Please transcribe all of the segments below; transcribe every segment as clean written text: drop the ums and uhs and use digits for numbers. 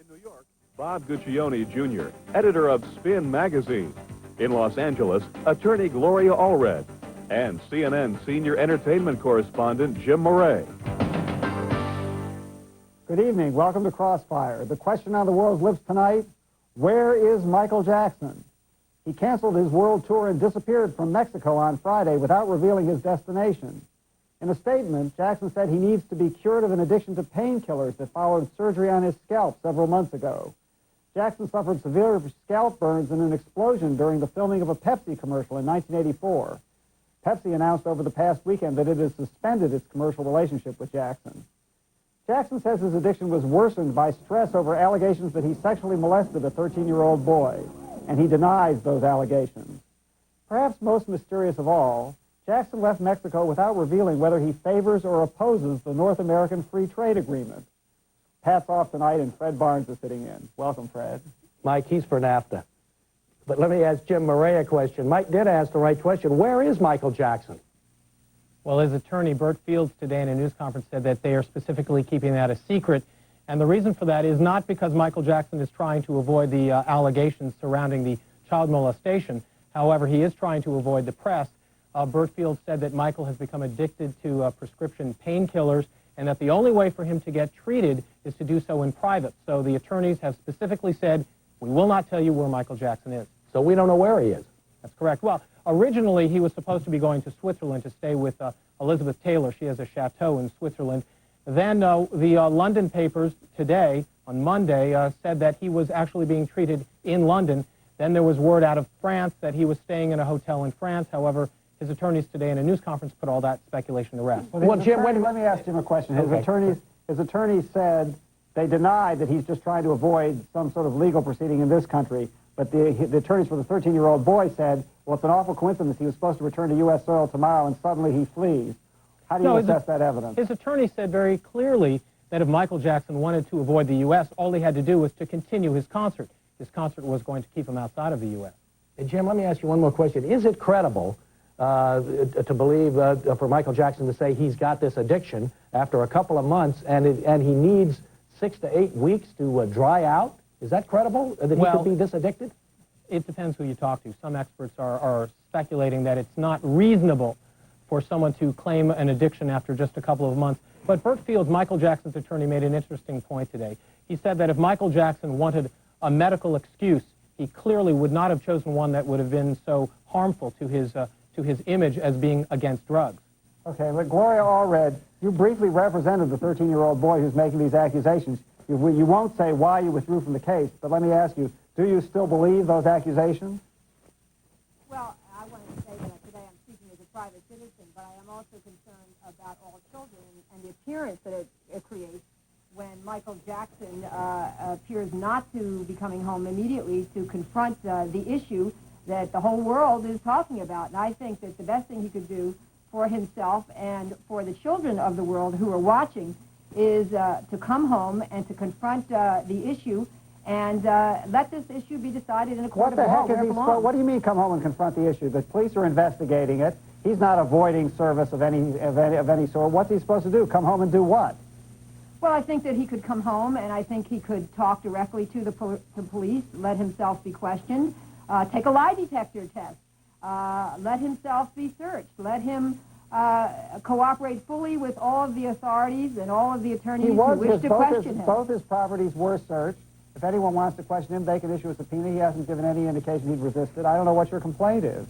In New York, Bob Guccione Jr., editor of Spin magazine. In Los Angeles, attorney Gloria Allred. And CNN senior entertainment correspondent Jim Moret. Good evening. Welcome to Crossfire. The question on the world's lips tonight, where is Michael Jackson? He canceled his world tour and disappeared from Mexico on Friday without revealing his destination. In a statement, Jackson said he needs to be cured of an addiction to painkillers that followed surgery on his scalp several months ago. Jackson suffered severe scalp burns in an explosion during the filming of a Pepsi commercial in 1984. Pepsi announced over the past weekend that it has suspended its commercial relationship with Jackson. Jackson says his addiction was worsened by stress over allegations that he sexually molested a 13-year-old boy, and he denies those allegations. Perhaps most mysterious of all, Jackson left Mexico without revealing whether he favors or opposes the North American Free Trade Agreement. Pat's off tonight, and Fred Barnes is sitting in. Welcome, Fred. Mike, he's for NAFTA. But let me ask Jim Moret a question. Mike did ask the right question. Where is Michael Jackson? Well, his attorney, Bert Fields, today in a news conference said that they are specifically keeping that a secret. And the reason for that is not because Michael Jackson is trying to avoid the allegations surrounding the child molestation. However, he is trying to avoid the press. Bert Fields said that Michael has become addicted to prescription painkillers and that the only way for him to get treated is to do so in private. So the attorneys have specifically said, we will not tell you where Michael Jackson is. So we don't know where he is. That's correct. Well, originally he was supposed to be going to Switzerland to stay with Elizabeth Taylor. She has a chateau in Switzerland. Then the London papers today, on Monday, said that he was actually being treated in London. Then there was word out of France that he was staying in a hotel in France. However, his attorneys today in a news conference put all that speculation to rest. Well, Jim, let me ask Jim a question. His attorneys said they denied that he's just trying to avoid some sort of legal proceeding in this country. But the attorneys for the 13-year-old boy said, well, it's an awful coincidence. He was supposed to return to U.S. soil tomorrow, and suddenly he flees. How do you assess that evidence? His attorney said very clearly that if Michael Jackson wanted to avoid the U.S., all he had to do was to continue his concert. His concert was going to keep him outside of the U.S. Hey, Jim, let me ask you one more question. Is it credible to believe for Michael Jackson to say he's got this addiction after a couple of months and he needs 6 to 8 weeks to dry out? Is that credible, that he could be this addicted? It depends who you talk to. Some experts are speculating that it's not reasonable for someone to claim an addiction after just a couple of months. But Bert Fields, Michael Jackson's attorney, made an interesting point today. He said that if Michael Jackson wanted a medical excuse, he clearly would not have chosen one that would have been so harmful to his image as being against drugs. Okay, but Gloria Allred, you briefly represented the 13-year-old boy who's making these accusations. You won't say why you withdrew from the case, but let me ask you, do you still believe those accusations? Well, I want to say that today I'm speaking as a private citizen, but I am also concerned about all children and the appearance that it creates when Michael Jackson appears not to be coming home immediately to confront the issue that the whole world is talking about. And I think that the best thing he could do for himself and for the children of the world who are watching is to come home and to confront the issue and let this issue be decided in a court of law where it belongs. What do you mean come home and confront the issue? The police are investigating it. He's not avoiding service of any sort. What's he supposed to do? Come home and do what? Well, I think that he could come home and I think he could talk directly to the police, let himself be questioned, take a lie detector test, let himself be searched, let him cooperate fully with all of the authorities and all of the attorneys who wish to question him. Both his properties were searched. If anyone wants to question him, they can issue a subpoena. He hasn't given any indication he'd resisted. I don't know what your complaint is.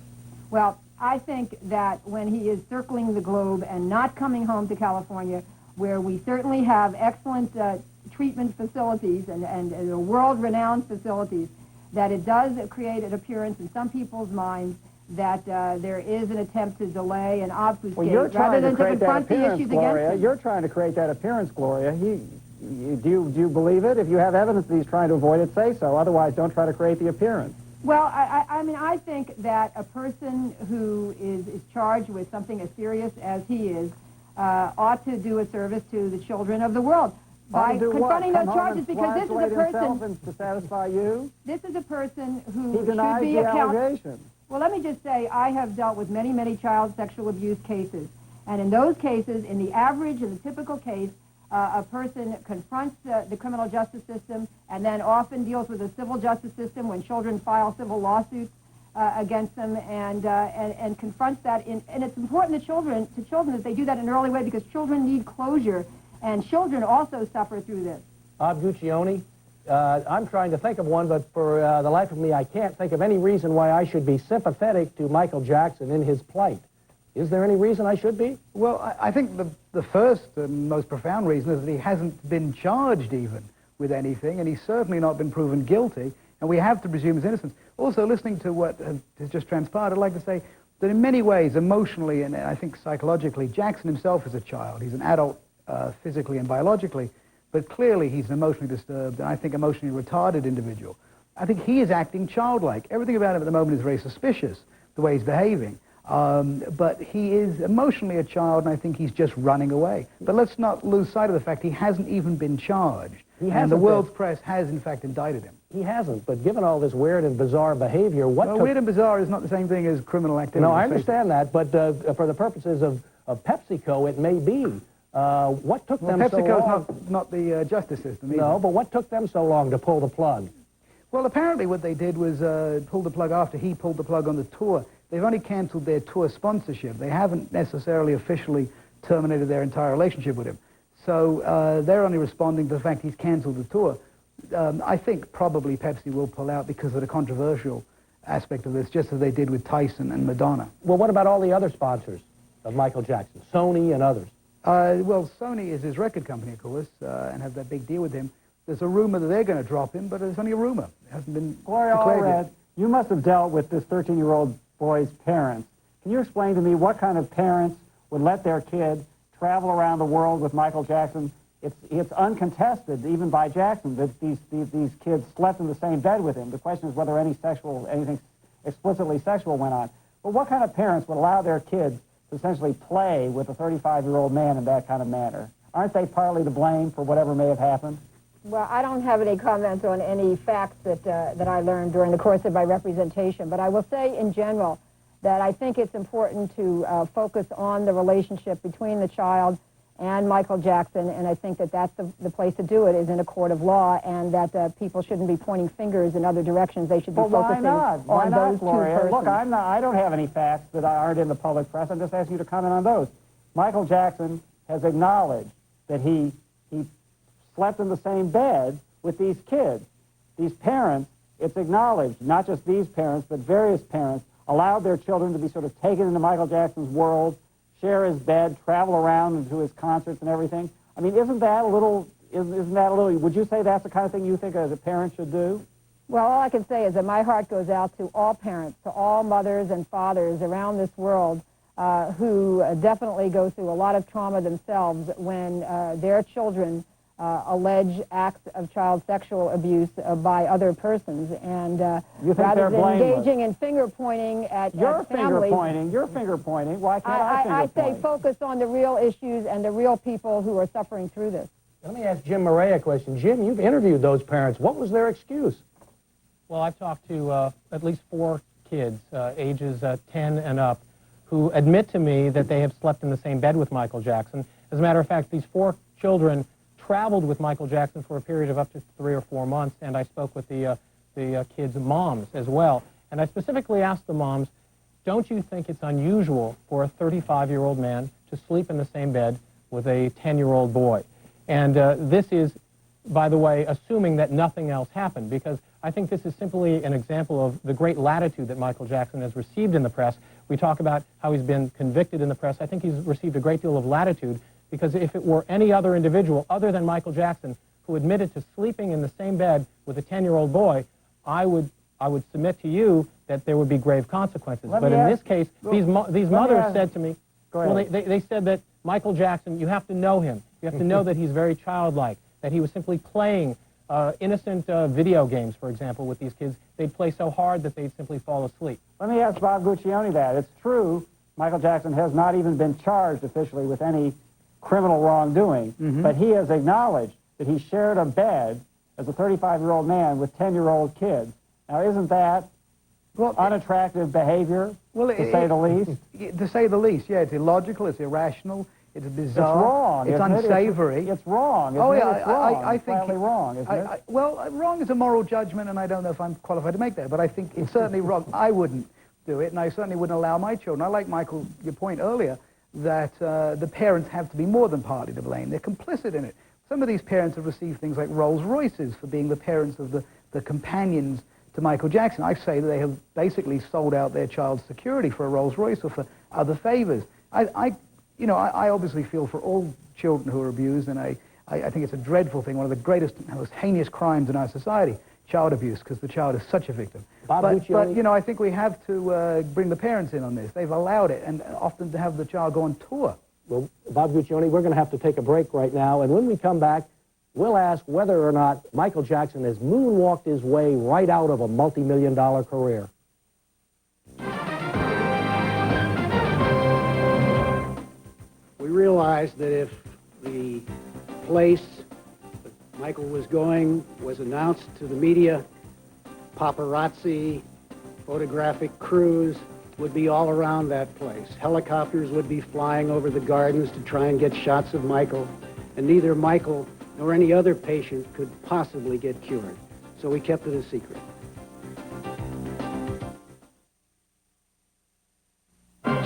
Well, I think that when he is circling the globe and not coming home to California, where we certainly have excellent treatment facilities and world-renowned facilities, that it does create an appearance in some people's minds that there is an attempt to delay and obfuscate rather than to confront the issues against him. You're trying to create that appearance, Gloria. Do you believe it? If you have evidence that he's trying to avoid it, say so. Otherwise, don't try to create the appearance. Well, I mean, I think that a person who is charged with something as serious as he is ought to do a service to the children of the world by confronting those charges, because this is a person to satisfy you. This is a person who He denies should be the accountable. allegation. Well, let me just say, I have dealt with many, many child sexual abuse cases, and in those cases, in the average and the typical case, a person confronts the criminal justice system and then often deals with the civil justice system when children file civil lawsuits against them and confronts that. And it's important to children that they do that in an early way because children need closure, and children also suffer through this. Bob Guccione, I'm trying to think of one, but for the life of me, I can't think of any reason why I should be sympathetic to Michael Jackson in his plight. Is there any reason I should be? Well, I think the first and most profound reason is that he hasn't been charged even with anything, and he's certainly not been proven guilty, and we have to presume his innocence. Also, listening to what has just transpired, I'd like to say that in many ways, emotionally and I think psychologically, Jackson himself is a child. He's an adult physically and biologically, but clearly he's an emotionally disturbed and I think emotionally retarded individual. I think he is acting childlike. Everything about him at the moment is very suspicious, the way he's behaving. But he is emotionally a child, and I think he's just running away. But let's not lose sight of the fact he hasn't even been charged. And the world's press has, in fact, indicted him. He hasn't, but given all this weird and bizarre behavior, what weird and bizarre is not the same thing as criminal activity. No, I understand that, but for the purposes of PepsiCo, it may be. What took them so long? PepsiCo's not the justice system either. No, but what took them so long to pull the plug? Well, apparently what they did was pull the plug after he pulled the plug on the tour. They've only canceled their tour sponsorship. They haven't necessarily officially terminated their entire relationship with him. So they're only responding to the fact he's canceled the tour. I think probably Pepsi will pull out because of the controversial aspect of this, just as they did with Tyson and Madonna. Well, what about all the other sponsors of Michael Jackson, Sony and others? Well, Sony is his record company, of course, and have that big deal with him. There's a rumor that they're going to drop him, but it's only a rumor. It hasn't been Gloria Allred, you must have dealt with this 13-year-old boy's parents. Can you explain to me what kind of parents would let their kid travel around the world with Michael Jackson? It's uncontested, even by Jackson, that these kids slept in the same bed with him. The question is whether anything explicitly sexual went on. But what kind of parents would allow their kids to essentially play with a 35-year-old man in that kind of manner? Aren't they partly to blame for whatever may have happened? Well, I don't have any comments on any facts that I learned during the course of my representation, but I will say in general that I think it's important to focus on the relationship between the child and Michael Jackson, and I think that that's the place to do it is in a court of law, and that people shouldn't be pointing fingers in other directions. They should be focusing on those two persons. Look, I don't have any facts that aren't in the public press. I'm just asking you to comment on those. Michael Jackson has acknowledged that he slept in the same bed with these kids. These parents, it's acknowledged, not just these parents, but various parents, allowed their children to be sort of taken into Michael Jackson's world, share his bed, travel around and to his concerts and everything. I mean, isn't that a little, would you say that's the kind of thing you think as a parent should do? Well, all I can say is that my heart goes out to all parents, to all mothers and fathers around this world who definitely go through a lot of trauma themselves when their children allege acts of child sexual abuse by other persons, and rather than engaging in finger pointing at families, you're finger pointing. Why can't I say focus on the real issues and the real people who are suffering through this. Let me ask Jim Murray a question. Jim, you've interviewed those parents. What was their excuse? Well, I've talked to at least 4 kids, ages 10 and up, who admit to me that they have slept in the same bed with Michael Jackson. As a matter of fact, these 4 children traveled with Michael Jackson for a period of up to 3 or 4 months, and I spoke with the kids' moms as well. And I specifically asked the moms, don't you think it's unusual for a 35-year-old man to sleep in the same bed with a 10-year-old boy? And this is, by the way, assuming that nothing else happened, because I think this is simply an example of the great latitude that Michael Jackson has received in the press. We talk about how he's been convicted in the press. I think he's received a great deal of latitude, because if it were any other individual other than Michael Jackson who admitted to sleeping in the same bed with a 10-year-old boy, I would submit to you that there would be grave consequences. But in this case, these mothers said to me, well, they said that Michael Jackson, you have to know him. You have to know that he's very childlike, that he was simply playing innocent video games, for example, with these kids. They'd play so hard that they'd simply fall asleep. Let me ask Bob Guccione that. It's true, Michael Jackson has not even been charged officially with any criminal wrongdoing, but he has acknowledged that he shared a bed as a 35-year-old man with 10-year-old kids. Now, isn't that unattractive behavior, to say the least? To say the least, yeah. It's illogical, it's irrational, It's bizarre. It's wrong. It's isn't it? unsavory. It's wrong. Oh, isn't yeah, it? It's wrong. I It's think flatly wrong, isn't it? well, wrong is a moral judgment, and I don't know if I'm qualified to make that, but I think it's certainly wrong. I wouldn't do it, and I certainly wouldn't allow my children. I like, Michael, your point earlier, that the parents have to be more than partly to blame. They're complicit in it. Some of these parents have received things like Rolls Royces for being the parents of the companions to Michael Jackson. I say that they have basically sold out their child's security for a Rolls Royce or for other favors. I obviously feel for all children who are abused, and I think it's a dreadful thing, one of the greatest, most heinous crimes in our society, child abuse, because the child is such a victim. But I think we have to bring the parents in on this. They've allowed it, and often to have the child go on tour. Well, Bob Guccione, we're going to have to take a break right now, and when we come back, we'll ask whether or not Michael Jackson has moonwalked his way right out of a multi-million-dollar career. We realized that if the place that Michael was going was announced to the media, paparazzi, photographic crews would be all around that place. Helicopters would be flying over the gardens to try and get shots of Michael, and neither Michael nor any other patient could possibly get cured. So we kept it a secret.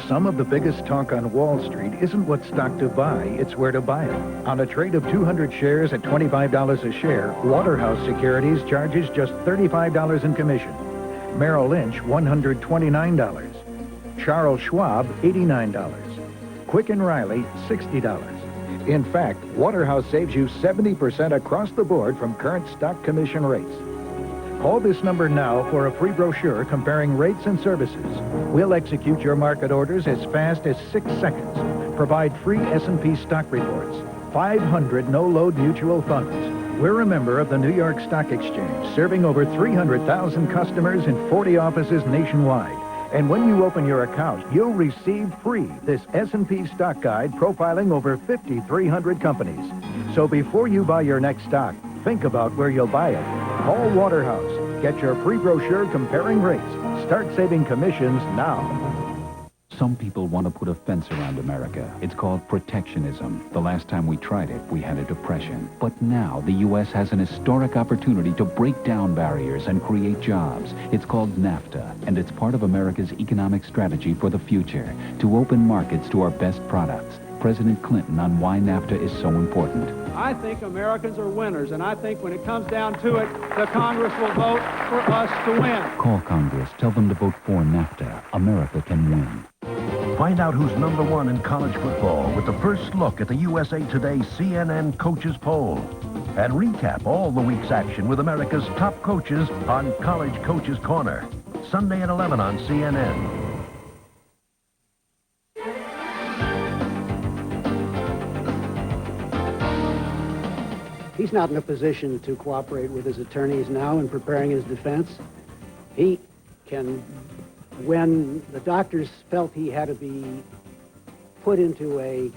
Some of the biggest talk on Wall Street isn't what stock to buy, it's where to buy it. On a trade of 200 shares at $25 a share, Waterhouse Securities charges just $35 in commission. Merrill Lynch, $129. Charles Schwab, $89. Quick & Riley, $60. In fact, Waterhouse saves you 70% across the board from current stock commission rates. Call this number now for a free brochure comparing rates and services. We'll execute your market orders as fast as 6 seconds. Provide free S&P stock reports. 500 no-load mutual funds. We're a member of the New York Stock Exchange, serving over 300,000 customers in 40 offices nationwide. And when you open your account, you'll receive free this S&P stock guide profiling over 5,300 companies. So before you buy your next stock, think about where you'll buy it. Call Waterhouse. Get your free brochure comparing rates. Start saving commissions now. Some people want to put a fence around America. It's called protectionism. The last time we tried it, we had a depression. But now the U.S. has an historic opportunity to break down barriers and create jobs. It's called NAFTA, and it's part of America's economic strategy for the future, to open markets to our best products. President Clinton on why NAFTA is so important. I think Americans are winners, and I think when it comes down to it, the Congress will vote for us to win. Call Congress. Tell them to vote for NAFTA. America can win. Find out who's #1 in college football with the first look at the USA Today CNN Coaches Poll. And recap all the week's action with America's top coaches on College Coaches Corner. Sunday at 11 on CNN. He's not in a position to cooperate with his attorneys now in preparing his defense. He can, when the doctors felt he had to be put into a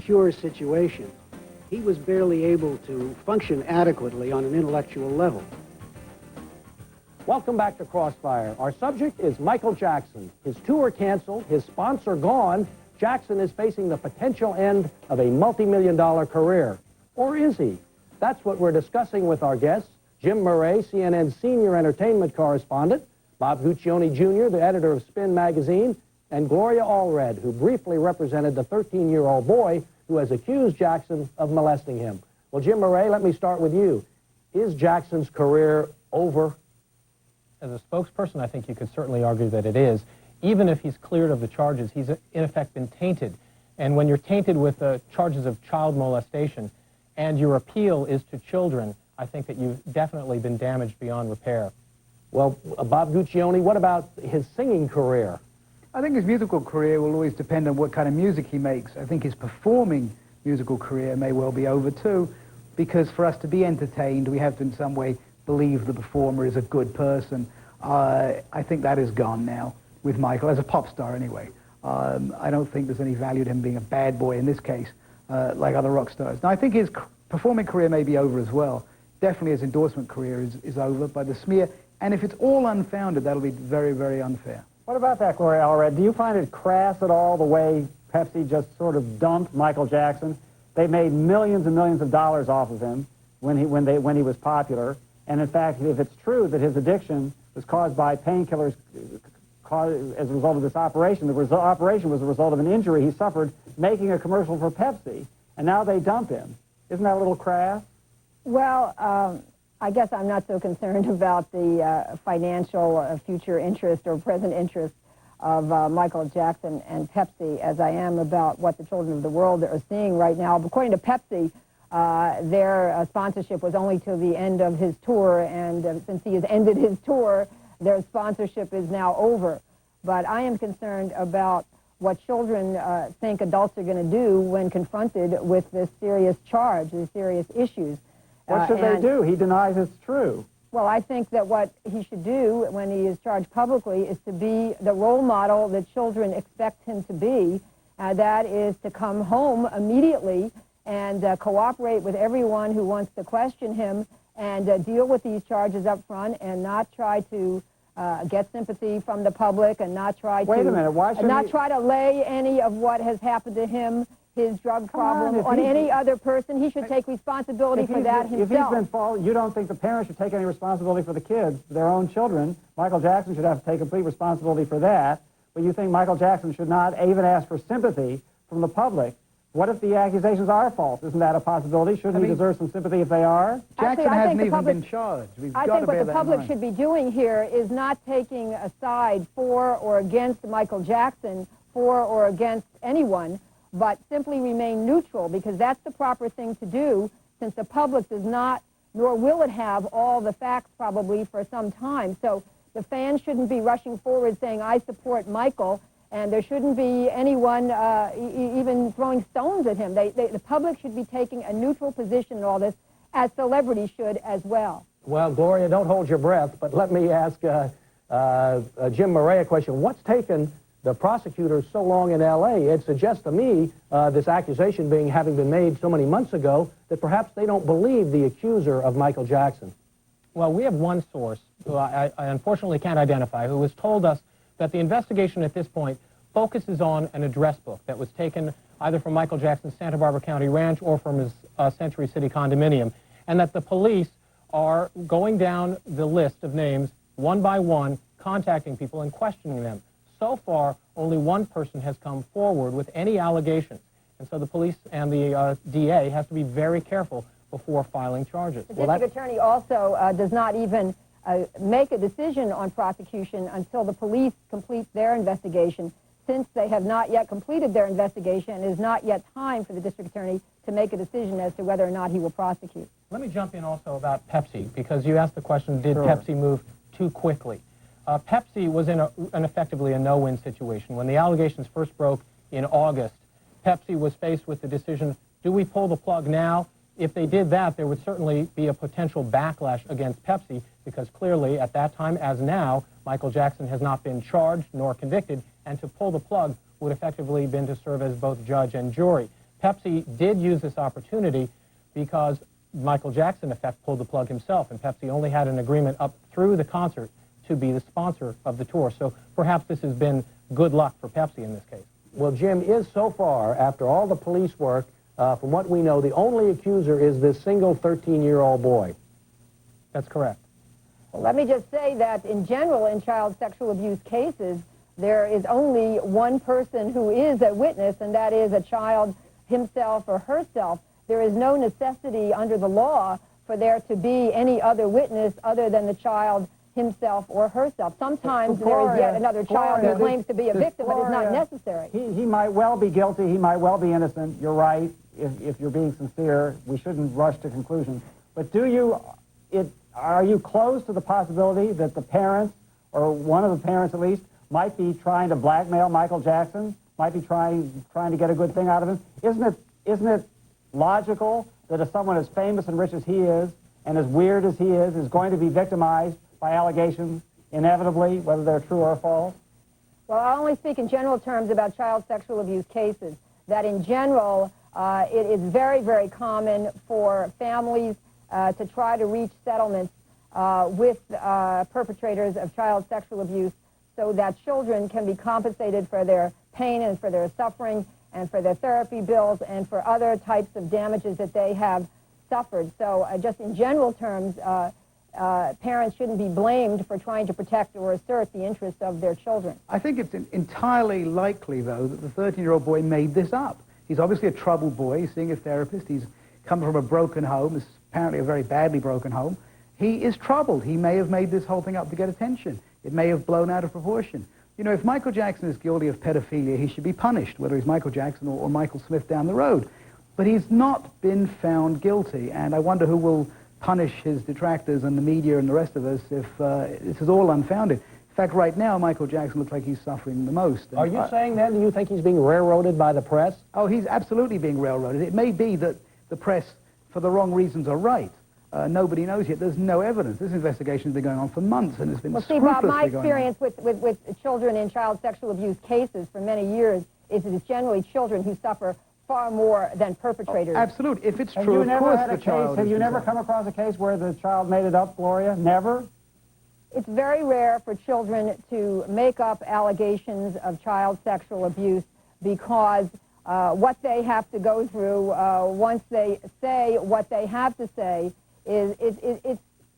cure situation, he was barely able to function adequately on an intellectual level. Welcome back to Crossfire. Our subject is Michael Jackson. His tour canceled, his sponsor gone. Jackson is facing the potential end of a multi-million-dollar career. Or is he? That's what we're discussing with our guests, Jim Murray, CNN's senior entertainment correspondent, Bob Guccione Jr., the editor of Spin magazine, and Gloria Allred, who briefly represented the 13-year-old boy who has accused Jackson of molesting him. Well, Jim Murray, let me start with you. Is Jackson's career over? As a spokesperson, I think you could certainly argue that it is. Even if he's cleared of the charges, he's in effect been tainted. And when you're tainted with charges of child molestation, and your appeal is to children, I think that you've definitely been damaged beyond repair. Well, Bob Guccione, what about his singing career? I think his musical career will always depend on what kind of music he makes. I think his performing musical career may well be over too, because for us to be entertained, we have to in some way believe the performer is a good person. I think that is gone now with Michael, as a pop star anyway. I don't think there's any value to him being a bad boy in this case. Like other rock stars. Now, I think his performing career may be over as well. Definitely his endorsement career is over by the smear. And if it's all unfounded, that'll be very, very unfair. What about that, Gloria Allred? Do you find it crass at all, the way Pepsi just sort of dumped Michael Jackson. They made millions and millions of dollars off of him when he was popular. And in fact, if it's true that his addiction was caused by painkillers as a result of this operation, the operation was a result of an injury he suffered making a commercial for Pepsi, and now they dump him. Isn't that a little crass? Well, I guess I'm not so concerned about the financial future interest or present interest of Michael Jackson and Pepsi as I am about what the children of the world are seeing right now. According to Pepsi, their sponsorship was only till the end of his tour, and since he has ended his tour, their sponsorship is now over. But I am concerned about what children think adults are going to do when confronted with this serious charge, these serious issues. What should they do? He denies it's true. Well, I think that what he should do when he is charged publicly is to be the role model that children expect him to be. That is to come home immediately and cooperate with everyone who wants to question him and deal with these charges up front and not try to get sympathy from the public and not try Wait a minute, why should try to lay any of what has happened to him, his drug problem, on any other person. He should take responsibility for that himself. If he's been followed, you don't think the parents should take any responsibility for the kids, their own children. Michael Jackson should have to take complete responsibility for that. But you think Michael Jackson should not even ask for sympathy from the public? What if the accusations are false? Isn't that a possibility? Shouldn't he deserve some sympathy if they are? Jackson hasn't even been charged. I think what the public should be doing here is not taking a side for or against Michael Jackson, for or against anyone, but simply remain neutral, because that's the proper thing to do, since the public does not, nor will it have all the facts probably for some time. So the fans shouldn't be rushing forward saying, I support Michael, and there shouldn't be anyone even throwing stones at him. The public should be taking a neutral position in all this, as celebrities should as well. Well, Gloria, don't hold your breath, but let me ask Jim Murray a question. What's taken the prosecutors so long in L.A.? It suggests to me, this accusation having been made so many months ago, that perhaps they don't believe the accuser of Michael Jackson. Well, we have one source, who I unfortunately can't identify, who has told us that the investigation at this point focuses on an address book that was taken either from Michael Jackson's Santa Barbara County ranch or from his Century City condominium, and that the police are going down the list of names one by one, contacting people and questioning them. So far, only one person has come forward with any allegations, and so the police and the DA has to be very careful before filing charges. The district attorney also does not even make a decision on prosecution until the police complete their investigation, since they have not yet completed their investigation, and it is not yet time for the district attorney to make a decision as to whether or not he will prosecute. Let me jump in also about Pepsi, because you asked the question, did Sure. Pepsi move too quickly? Pepsi was in effectively a no-win situation. When the allegations first broke in August, Pepsi was faced with the decision, do we pull the plug now? If they did that, there would certainly be a potential backlash against Pepsi, because clearly, at that time as now, Michael Jackson has not been charged nor convicted, and to pull the plug would effectively been to serve as both judge and jury. Pepsi did use this opportunity because Michael Jackson, in effect, pulled the plug himself, and Pepsi only had an agreement up through the concert to be the sponsor of the tour. So perhaps this has been good luck for Pepsi in this case. Well, Jim, is so far, after all the police work, from what we know, the only accuser is this single 13-year-old boy. That's correct. Well, let me just say that in general, in child sexual abuse cases, there is only one person who is a witness, and that is a child himself or herself. There is no necessity under the law for there to be any other witness other than the child himself or herself. Sometimes there is yet another child who claims to be a victim, but it's not necessary. He might well be guilty. He might well be innocent. You're right. If you're being sincere, we shouldn't rush to conclusions. But are you close to the possibility that the parents, or one of the parents at least, might be trying to blackmail Michael Jackson, might be trying to get a good thing out of him? Isn't it logical that if someone as famous and rich as he is, and as weird as he is going to be victimized by allegations, inevitably, whether they're true or false? Well, I only speak in general terms about child sexual abuse cases, that in general, it is very, very common for families to try to reach settlements with perpetrators of child sexual abuse so that children can be compensated for their pain and for their suffering, and for their therapy bills and for other types of damages that they have suffered. So just in general terms, parents shouldn't be blamed for trying to protect or assert the interests of their children. I think it's entirely likely, though, that the 13-year-old boy made this up. He's obviously a troubled boy. He's seeing a therapist. He's come from a broken home. It's apparently a very badly broken home. He is troubled. He may have made this whole thing up to get attention. It may have blown out of proportion. You know, if Michael Jackson is guilty of pedophilia, he should be punished, whether he's Michael Jackson or Michael Smith down the road. But he's not been found guilty, and I wonder who will punish his detractors and the media and the rest of us if this is all unfounded. In fact, right now, Michael Jackson looks like he's suffering the most. Are you saying then, do you think he's being railroaded by the press? Oh, he's absolutely being railroaded. It may be that the press, for the wrong reasons, are right. Nobody knows yet. There's no evidence. This investigation has been going on for months, and it's been scrupulously going on. Well, see, Bob, my experience with children in child sexual abuse cases for many years is that it's generally children who suffer far more than perpetrators. Oh, absolutely. If it's true, of course the child Have you never come across a case where the child made it up, Gloria? Never? It's very rare for children to make up allegations of child sexual abuse because what they have to go through once they say what they have to say is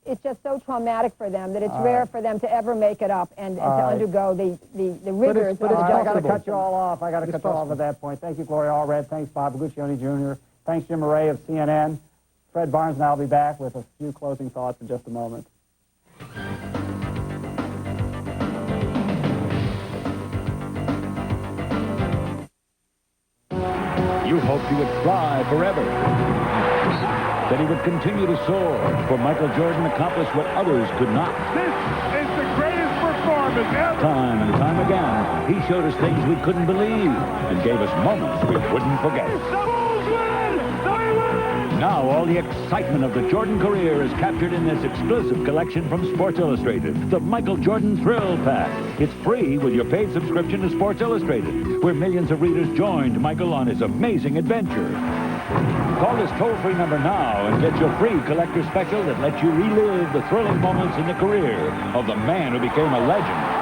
it's just so traumatic for them that it's rare for them to ever make it up and to undergo the rigors. But I got to cut you all off. I got to cut you off at that point. Thank you, Gloria Allred. Thanks, Bob Guccione Jr. Thanks, Jim Murray of CNN. Fred Barnes and I will be back with a few closing thoughts in just a moment. You hoped he would fly forever, that he would continue to soar, for Michael Jordan accomplished what others could not. This is the greatest performance ever. Time and time again, he showed us things we couldn't believe and gave us moments we wouldn't forget. The Bulls win! They win! Now all the excitement of the Jordan career is captured in this exclusive collection from Sports Illustrated, the Michael Jordan Thrill Pack. It's free with your paid subscription to Sports Illustrated, where millions of readers joined Michael on his amazing adventure. Call this toll-free number now and get your free collector special that lets you relive the thrilling moments in the career of the man who became a legend.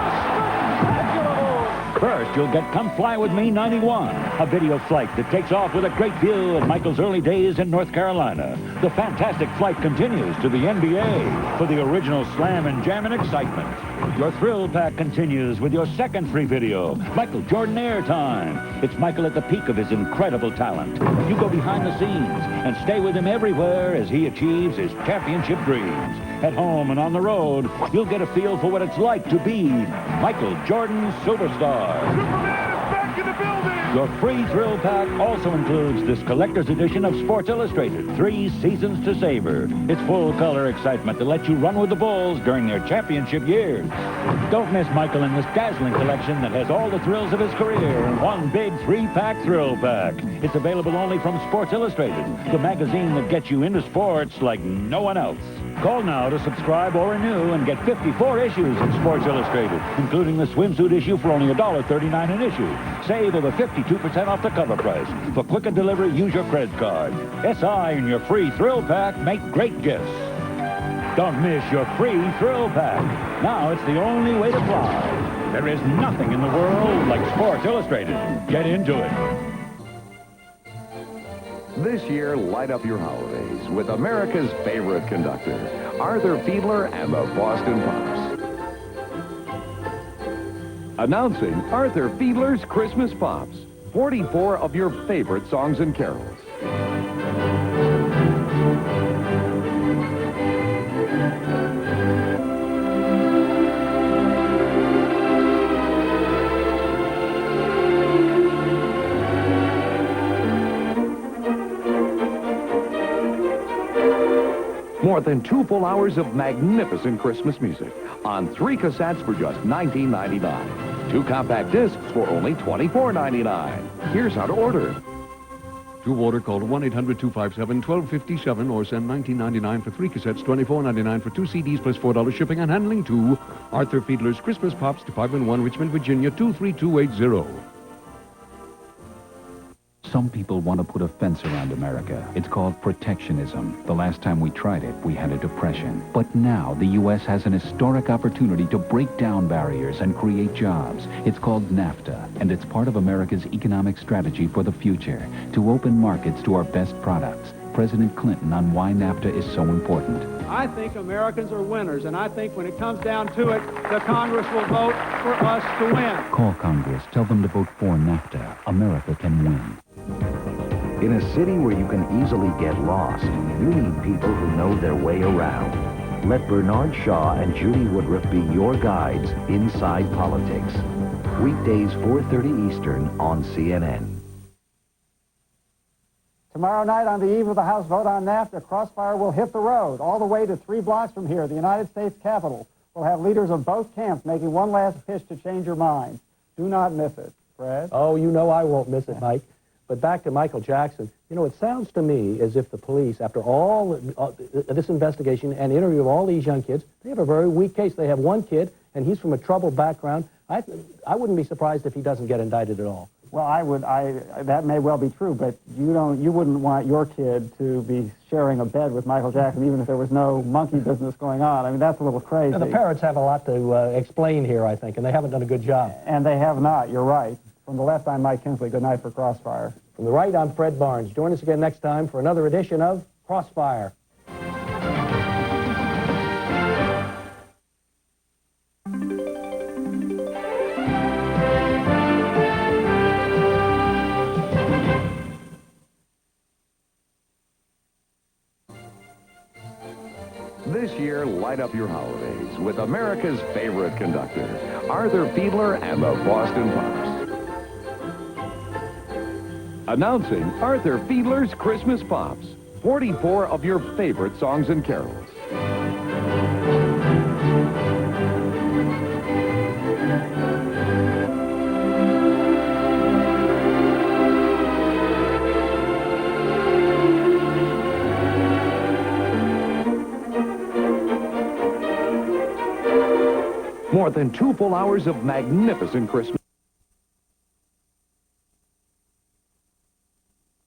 First, you'll get Come Fly With Me 91, a video flight that takes off with a great view of Michael's early days in North Carolina. The fantastic flight continues to the NBA for the original slam and jam and excitement. Your thrill pack continues with your second free video, Michael Jordan Airtime. It's Michael at the peak of his incredible talent. You go behind the scenes and stay with him everywhere as he achieves his championship dreams. At home and on the road, you'll get a feel for what it's like to be Michael Jordan Superstar. Superman is back in the building! Your free thrill pack also includes this collector's edition of Sports Illustrated, 3 Seasons to Savor. It's full-color excitement to let you run with the Bulls during their championship years. Don't miss Michael in this dazzling collection that has all the thrills of his career in one big 3-pack thrill pack. It's available only from Sports Illustrated, the magazine that gets you into sports like no one else. Call now to subscribe or renew and get 54 issues of Sports Illustrated, including the swimsuit issue for only $1.39 an issue. Save over 52% off the cover price. For quicker delivery, use your credit card. SI and your free thrill pack make great gifts. Don't miss your free thrill pack. Now it's the only way to fly. There is nothing in the world like Sports Illustrated. Get into it. This year, light up your holidays with America's favorite conductor, Arthur Fiedler and the Boston Pops. Announcing Arthur Fiedler's Christmas Pops, 44 of your favorite songs and carols. More than 2 full hours of magnificent Christmas music on 3 cassettes for just $19.99. 2 compact discs for only $24.99. Here's how to order. To order, call 1-800-257-1257 or send $19.99 for 3 cassettes, $24.99 for 2 CDs plus $4 shipping and handling to Arthur Fiedler's Christmas Pops, Department 1, Richmond, Virginia, 23280. Some people want to put a fence around America. It's called protectionism. The last time we tried it, we had a depression. But now the U.S. has an historic opportunity to break down barriers and create jobs. It's called NAFTA, and it's part of America's economic strategy for the future, to open markets to our best products. President Clinton on why NAFTA is so important. I think Americans are winners, and I think when it comes down to it, the Congress will vote for us to win. Call Congress. Tell them to vote for NAFTA. America can win. In a city where you can easily get lost, you need people who know their way around. Let Bernard Shaw and Judy Woodruff be your guides inside politics. Weekdays 4:30 Eastern on CNN. Tomorrow night, on the eve of the House vote on NAFTA, Crossfire will hit the road all the way to 3 blocks from here, the United States Capitol. We'll have leaders of both camps making one last pitch to change your minds. Do not miss it. Fred? Oh, you know I won't miss it, Mike. But back to Michael Jackson, you know, it sounds to me as if the police, after all this investigation and interview of all these young kids, they have a very weak case. They have one kid, and he's from a troubled background. I wouldn't be surprised if he doesn't get indicted at all. Well, that may well be true, but you wouldn't want your kid to be sharing a bed with Michael Jackson, even if there was no monkey business going on. I mean, that's a little crazy. And the parents have a lot to explain here, I think, and they haven't done a good job. And they have not, you're right. From the left, I'm Mike Kinsley. Good night for Crossfire. From the right, I'm Fred Barnes. Join us again next time for another edition of Crossfire. This year, light up your holidays with America's favorite conductor, Arthur Fiedler and the Boston Pops. Announcing Arthur Fiedler's Christmas Pops, 44 of your favorite songs and carols. More than 2 full hours of magnificent Christmas